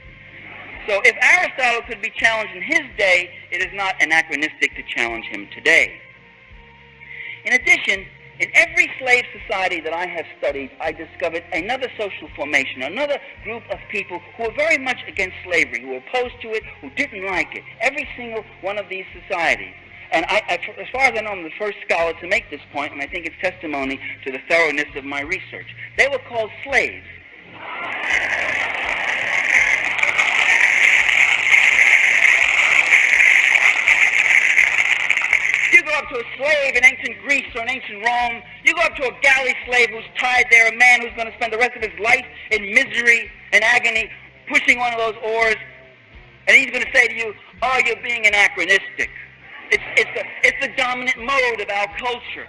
So if Aristotle could be challenged in his day, it is not anachronistic to challenge him today. In addition, in every slave society that I have studied, I discovered another social formation, another group of people who were very much against slavery, who were opposed to it, who didn't like it. Every single one of these societies. And as far as I know, I'm the first scholar to make this point, and I think it's testimony to the thoroughness of my research. They were called slaves. go up to a slave in ancient Greece or in ancient Rome. You go up to a galley slave who's tied there, a man who's going to spend the rest of his life in misery and agony, pushing one of those oars, and he's going to say to you, oh, you're being anachronistic. It's the dominant mode of our culture.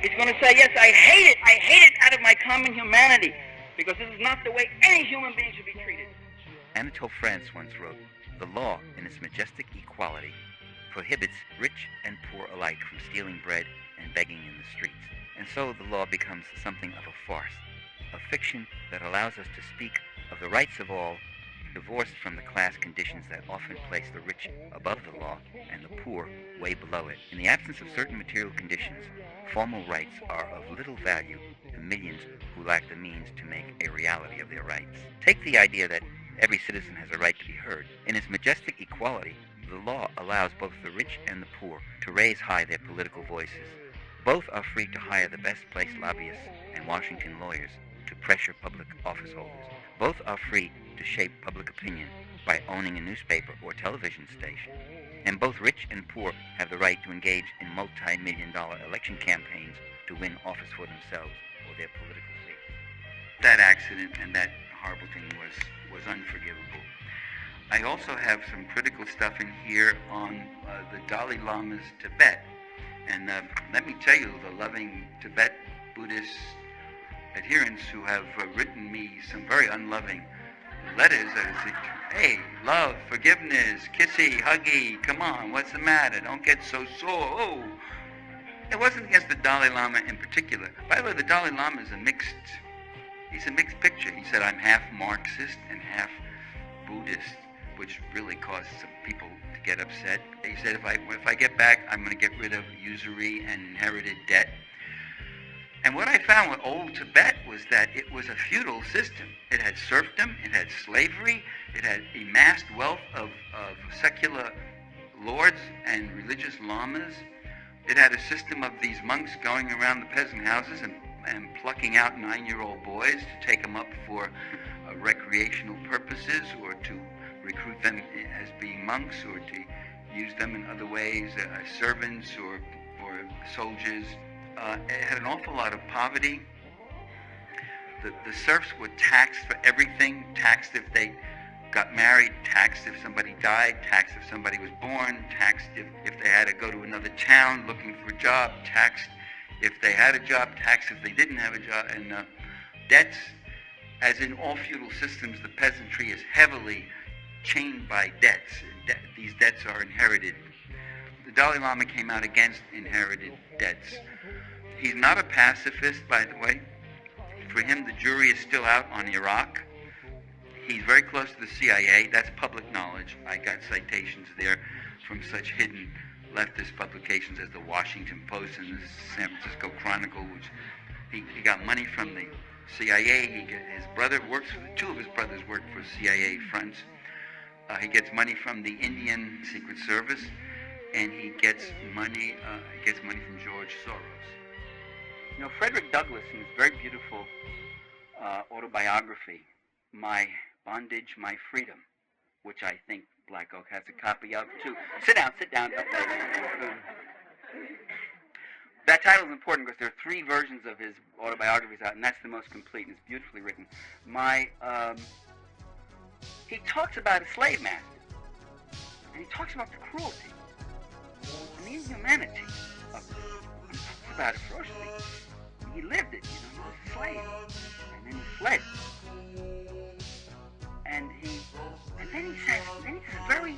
He's going to say, yes, I hate it out of my common humanity, because this is not the way any human being should be treated. Anatole France once wrote, "The law, in its majestic equality, prohibits rich and poor alike from stealing bread and begging in the streets." And so the law becomes something of a farce, a fiction that allows us to speak of the rights of all, divorced from the class conditions that often place the rich above the law and the poor way below it. In the absence of certain material conditions, formal rights are of little value to millions who lack the means to make a reality of their rights. Take the idea that every citizen has a right to be heard. In its majestic equality, the law allows both the rich and the poor to raise high their political voices. Both are free to hire the best-placed lobbyists and Washington lawyers to pressure public office holders. Both are free to shape public opinion by owning a newspaper or television station. And both rich and poor have the right to engage in multi-million-dollar election campaigns to win office for themselves or their political favor. That accident and that horrible thing was unforgivable. I also have some critical stuff in here on the Dalai Lama's Tibet. And let me tell you, the loving Tibet Buddhist adherents who have written me some very unloving letters that say, hey, love, forgiveness, kissy, huggy, come on, what's the matter? Don't get so sore. Oh. It wasn't against the Dalai Lama in particular. By the way, the Dalai Lama is he's a mixed picture. He said, I'm half Marxist and half Buddhist, which really caused some people to get upset. He said, if I get back, I'm going to get rid of usury and inherited debt. And what I found with old Tibet was that it was a feudal system. It had serfdom, it had slavery, it had amassed wealth of secular lords and religious lamas. It had a system of these monks going around the peasant houses and plucking out 9-year-old boys to take them up for recreational purposes, or to recruit them as being monks, or to use them in other ways as servants or soldiers. It had an awful lot of poverty. The serfs were taxed for everything, taxed if they got married, taxed if somebody died, taxed if somebody was born, taxed if they had to go to another town looking for a job, taxed if they had a job, taxed if they didn't have a job. And debts, as in all feudal systems, the peasantry is heavily chained by debts. These debts are inherited. The Dalai Lama came out against inherited debts. He's not a pacifist, by the way. For him, the jury is still out on Iraq. He's very close to the CIA. That's public knowledge. I got citations there from such hidden leftist publications as the Washington Post and the San Francisco Chronicle, which he got money from the CIA. His brother works for two of his brothers work for CIA fronts. He gets money from the Indian Secret Service, and he gets money from George Soros. You know, Frederick Douglass, in his very beautiful autobiography, My Bondage, My Freedom, which I think Black Oak has a copy of too. Sit down. That title is important because there are 3 versions of his autobiographies out, and that's the most complete, and it's beautifully written. He talks about a slave master, and he talks about the cruelty and the inhumanity of it. He talks about it ferociously. He lived it, he was a slave, and then he fled. And then he says a very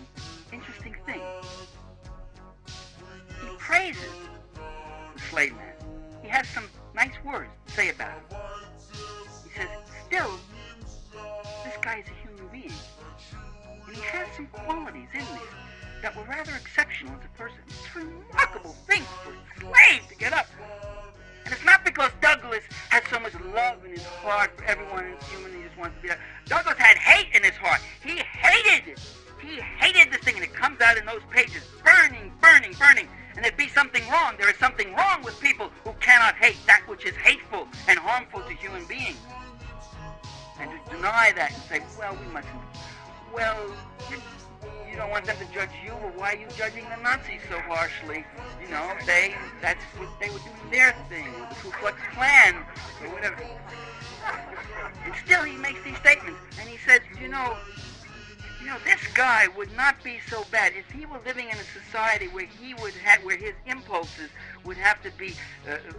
interesting thing. He praises the slave man. He has some nice words to say about him. He says, still, this guy is a human being. And he has some qualities in there that were rather exceptional as a person. It's a remarkable thing for a slave to get up. And it's not because Douglass has so much love in his heart for everyone who's human, he just wants to be there. Douglass had hate in his heart. He hated it. He hated this thing, and it comes out in those pages, burning. And there'd be something wrong. There is something wrong with people who cannot hate that which is hateful and harmful to human beings. And to deny that and say, well, we mustn't. Well, you don't want them to judge you, well, why are you judging the Nazis so harshly? You know, that's what they were doing their thing, with the Ku Klux Klan, or whatever. And still he makes these statements, and he says, this guy would not be so bad if he were living in a society where where his impulses would have to be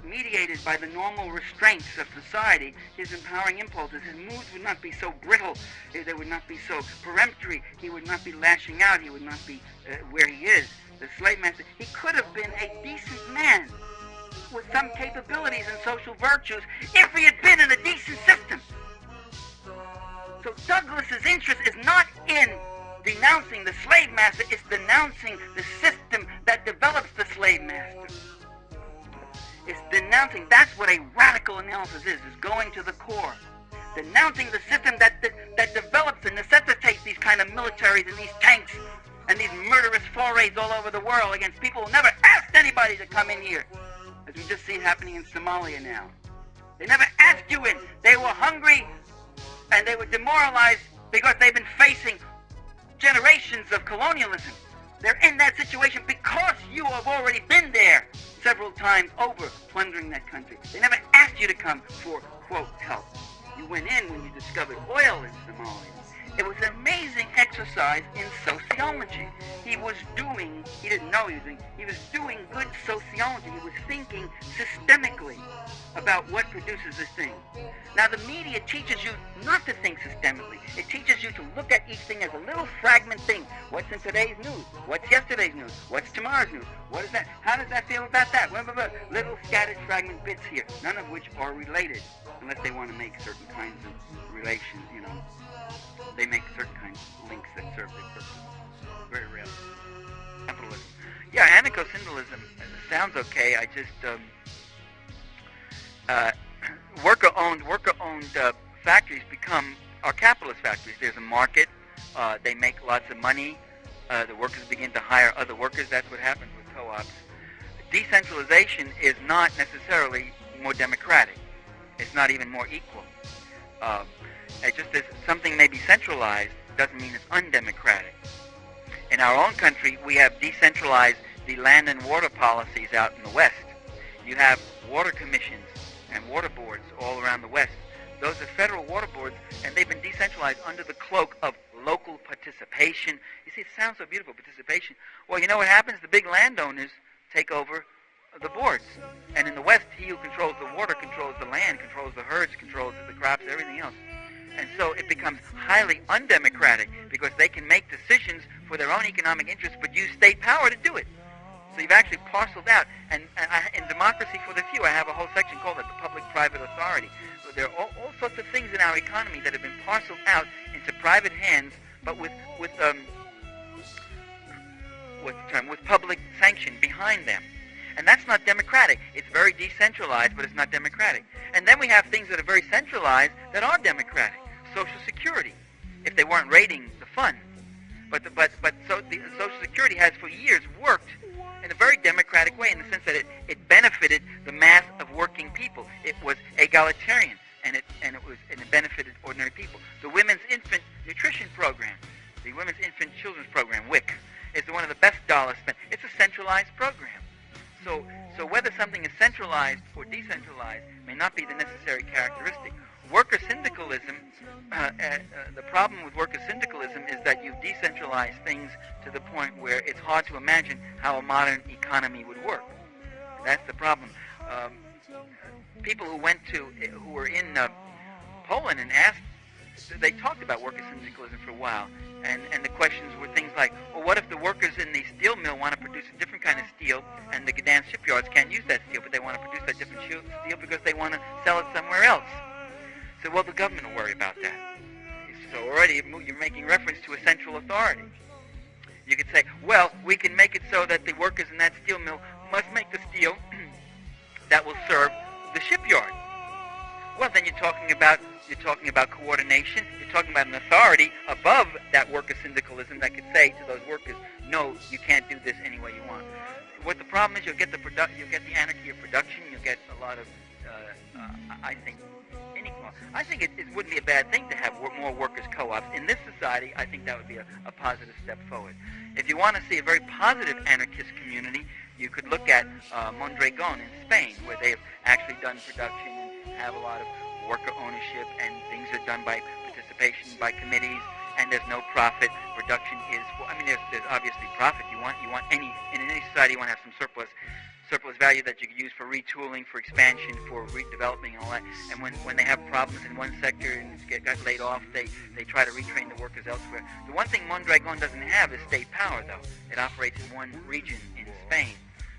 mediated by the normal restraints of society. His empowering impulses, his moods would not be so brittle. They would not be so peremptory. He would not be lashing out. He would not be where he is, the slave master. He could have been a decent man with some capabilities and social virtues if he had been in a decent system. So Douglas's interest is not in denouncing the slave master, it's denouncing the system that develops the slave master. It's denouncing, that's what a radical analysis is going to the core. Denouncing the system that develops and necessitates these kind of militaries and these tanks and these murderous forays all over the world against people who never asked anybody to come in here. As we just see happening in Somalia now. They never asked you in. They were hungry and they were demoralized because they've been facing generations of colonialism. They're in that situation because you have already been there several times over, plundering that country. They never asked you to come for, quote, help. You went in when you discovered oil in Somalia. It was an amazing exercise in sociology. He didn't know he was doing good sociology. He was thinking systemically about what produces this thing. Now the media teaches you not to think systemically. It teaches you to look at each thing as a little fragment thing. What's in today's news? What's yesterday's news? What's tomorrow's news? What is that? How does that feel about that? Blah, blah, blah. Little scattered fragment bits here, none of which are related, unless they want to make certain kinds of relations, They make certain kinds of links that serve their purpose. Very rare. Capitalism. Yeah, anarcho-syndicalism sounds okay. I just worker-owned factories are capitalist factories. There's a market. They make lots of money. The workers begin to hire other workers. That's what happens with co-ops. Decentralization is not necessarily more democratic. It's not even more equal. Just as something may be centralized doesn't mean it's undemocratic. In our own country, we have decentralized the land and water policies out in the West. You have water commissions and water boards all around the West. Those are federal water boards, and they've been decentralized under the cloak of local participation. You see, it sounds so beautiful, participation. Well, you know what happens? The big landowners take over the boards. And in the West, he who controls the water controls the land, controls the herds, controls the crops, everything else. And so it becomes highly undemocratic because they can make decisions for their own economic interests but use state power to do it. So you've actually parceled out. And in Democracy for the Few, I have a whole section called it the public-private authority. So there are all sorts of things in our economy that have been parceled out into private hands, but with public sanction behind them. And that's not democratic. It's very decentralized, but it's not democratic. And then we have things that are very centralized that are democratic. Social Security, if they weren't raiding the fund. But the Social Security has for years worked in a very democratic way in the sense that it benefited the mass of working people. It was egalitarian, and it benefited ordinary people. The Women's Infant Nutrition Program, the Women's Infant Children's Program, WIC, is one of the best dollars spent. It's a centralized program. So whether something is centralized or decentralized may not be the necessary characteristic. Worker syndicalism, the problem with worker syndicalism is that you've decentralized things to the point where it's hard to imagine how a modern economy would work. That's the problem. People who were in Poland and asked, they talked about worker syndicalism for a while, and the questions were things like, well, what if the workers in the steel mill want to produce a different kind of steel, and the Gdansk shipyards can't use that steel, but they want to produce that different steel because they want to sell it somewhere else? So, well, the government will worry about that. So already you're making reference to a central authority. You could say, well, we can make it so that the workers in that steel mill must make the steel that will serve the shipyard. Well, then you're talking about coordination. You're talking about an authority above that worker syndicalism that could say to those workers, no, you can't do this any way you want. What the problem is, you'll get the anarchy of production. You'll get a lot of, I think, inequality. Well, I think it wouldn't be a bad thing to have more workers' co-ops. In this society, I think that would be a positive step forward. If you want to see a very positive anarchist community, you could look at Mondragon in Spain, where they've actually done production and have a lot of worker ownership, and things are done by participation by committees, and there's no profit. Production is, there's obviously profit. In any society, you want to have some surplus value that you can use for retooling, for expansion, for redeveloping, and all that. And when they have problems in one sector and got laid off, they try to retrain the workers elsewhere. The one thing Mondragon doesn't have is state power, though. It operates in one region in Spain,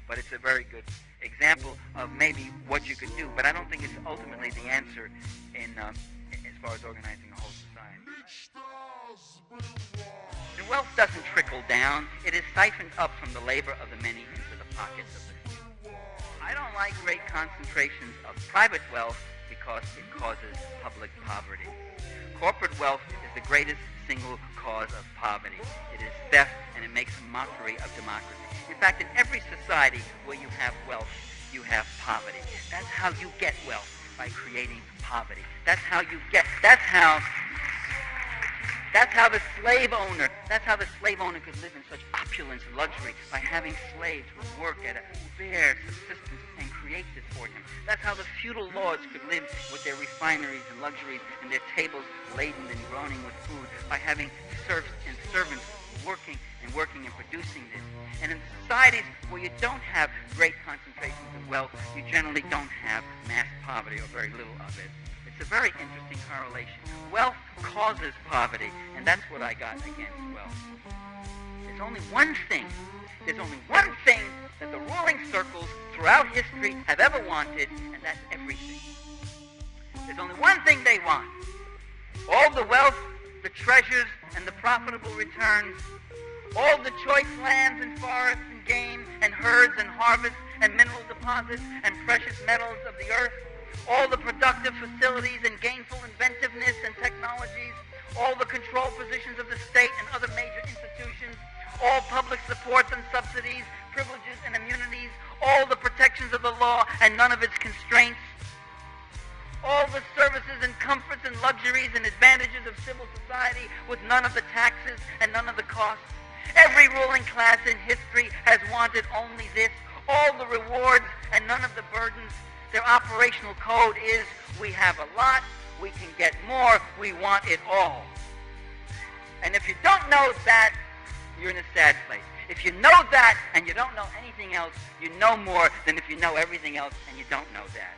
but it's a very good example of maybe what you could do. But I don't think it's ultimately the answer in as far as organizing a whole society. The wealth doesn't trickle down. It is siphoned up from the labor of the many into the pockets of the few. I don't like great concentrations of private wealth because it causes public poverty. Corporate wealth is the greatest single cause of poverty. It is theft, and it makes a mockery of democracy. In fact, in every society where you have wealth, you have poverty. That's how you get wealth, by creating poverty. That's how the slave owner could live in such opulence and luxury, by having slaves who work at a fair subsistence and create this for him. That's how the feudal lords could live with their refineries and luxuries and their tables laden and groaning with food, by having serfs and servants working and producing this. And in societies where you don't have great concentrations of wealth, you generally don't have mass poverty, or very little of it. It's a very interesting correlation. Wealth causes poverty, and that's what I got against wealth. There's only one thing that the ruling circles throughout history have ever wanted, and that's everything. There's only one thing they want. All the wealth, the treasures, and the profitable returns, all the choice lands and forests and game and herds and harvests and mineral deposits and precious metals of the earth, all the productive facilities and gainful inventiveness and technologies, all the control positions of the state and other major institutions, all public supports and subsidies, privileges and immunities, all the protections of the law and none of its constraints, all the services and comforts and luxuries and advantages of civil society with none of the taxes and none of the costs. Every ruling class in history has wanted only this, all the rewards and none of the burdens. Their operational code is, we have a lot, we can get more, we want it all. And if you don't know that, you're in a sad place. If you know that and you don't know anything else, you know more than if you know everything else and you don't know that.